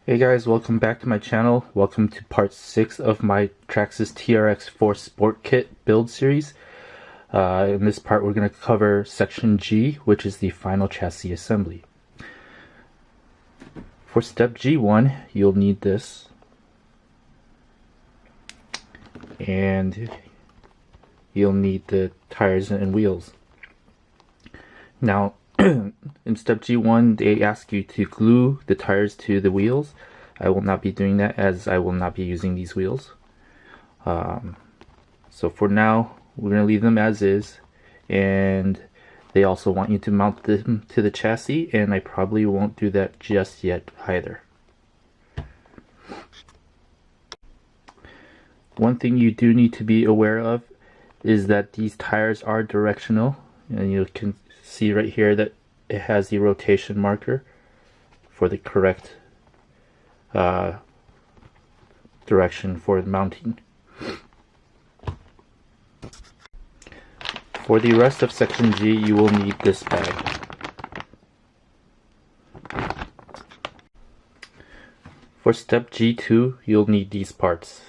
Hey guys, welcome back to my channel. Welcome to part 6 of my Traxxas TRX4 Sport Kit build series. In this part we're going to cover section G, which is the final chassis assembly. For step G1, you'll need this. And you'll need the tires and wheels. Now, in step G1, they ask you to glue the tires to the wheels. I will not be doing that as I will not be using these wheels. So for now, we're going to leave them as is. And they also want you to mount them to the chassis, and I probably won't do that just yet either. One thing you do need to be aware of is that these tires are directional, and you can see right here that it has the rotation marker for the correct direction for mounting. For the rest of section G, you will need this bag. For step G2, you'll need these parts.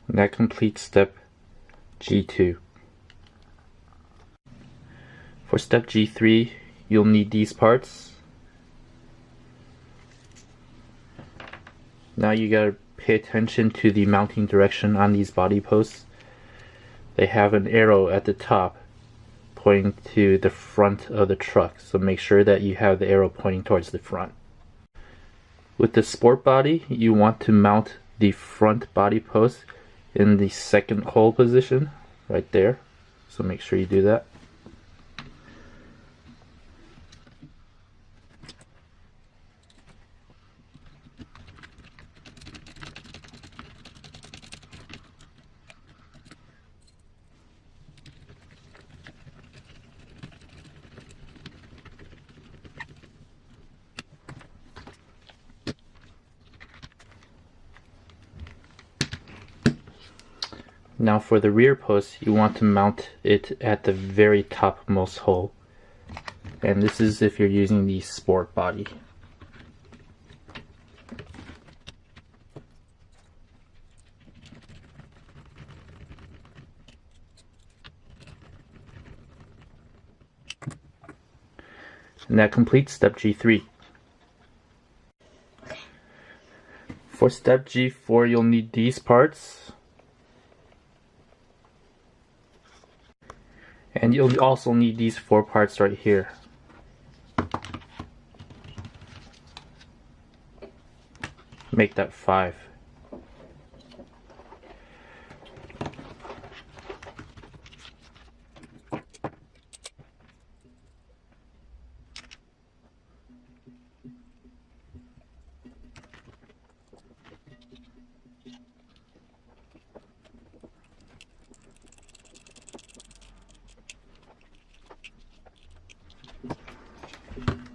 And that completes step G2. For step G3, you'll need these parts. Now you gotta pay attention to the mounting direction on these body posts. They have an arrow at the top pointing to the front of the truck, so make sure that you have the arrow pointing towards the front. With the sport body, you want to mount the front body post in the second hole position, right there. So make sure you do that. Now for the rear post, you want to mount it at the very topmost hole. And this is if you're using the sport body. And that completes step G3. For step G4, you'll need these parts. And you'll also need these 4 parts right here. Make that 5.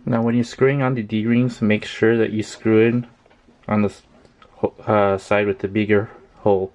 Now when you're screwing on the D-rings, make sure that you screw in on the side with the bigger hole.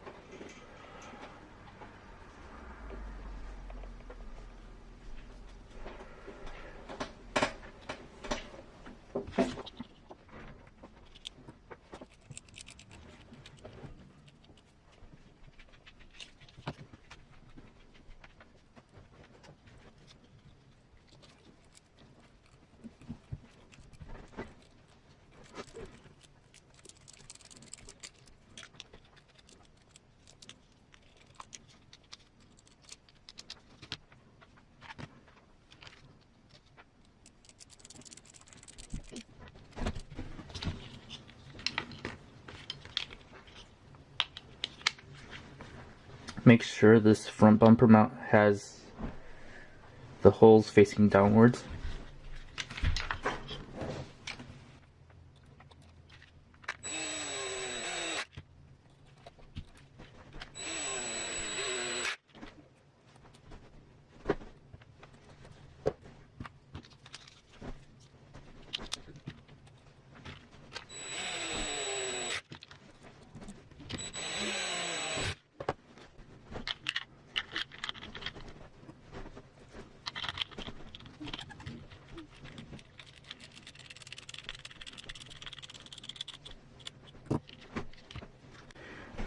Make sure this front bumper mount has the holes facing downwards.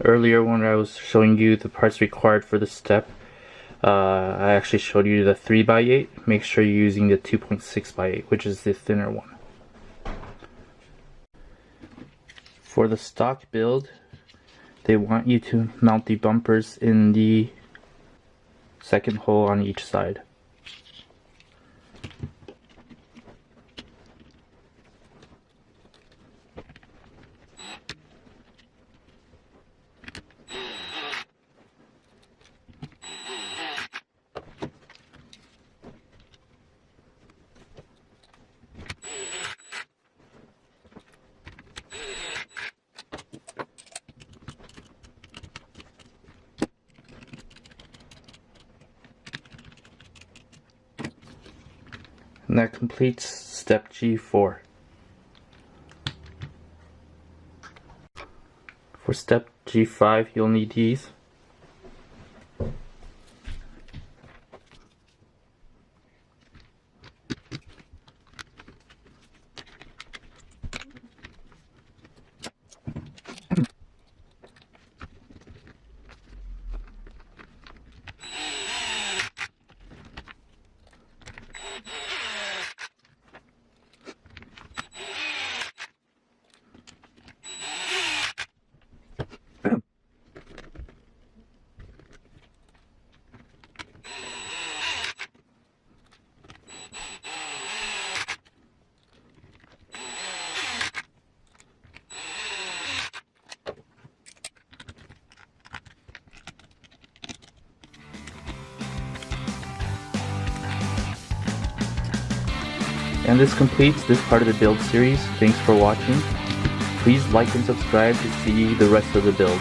Earlier when I was showing you the parts required for the step, I actually showed you the 3x8. Make sure you're using the 2.6x8, which is the thinner one. For the stock build, they want you to mount the bumpers in the second hole on each side. And that completes step G4. For step G5, you'll need these. And this completes this part of the build series. Thanks for watching. Please like and subscribe to see the rest of the build.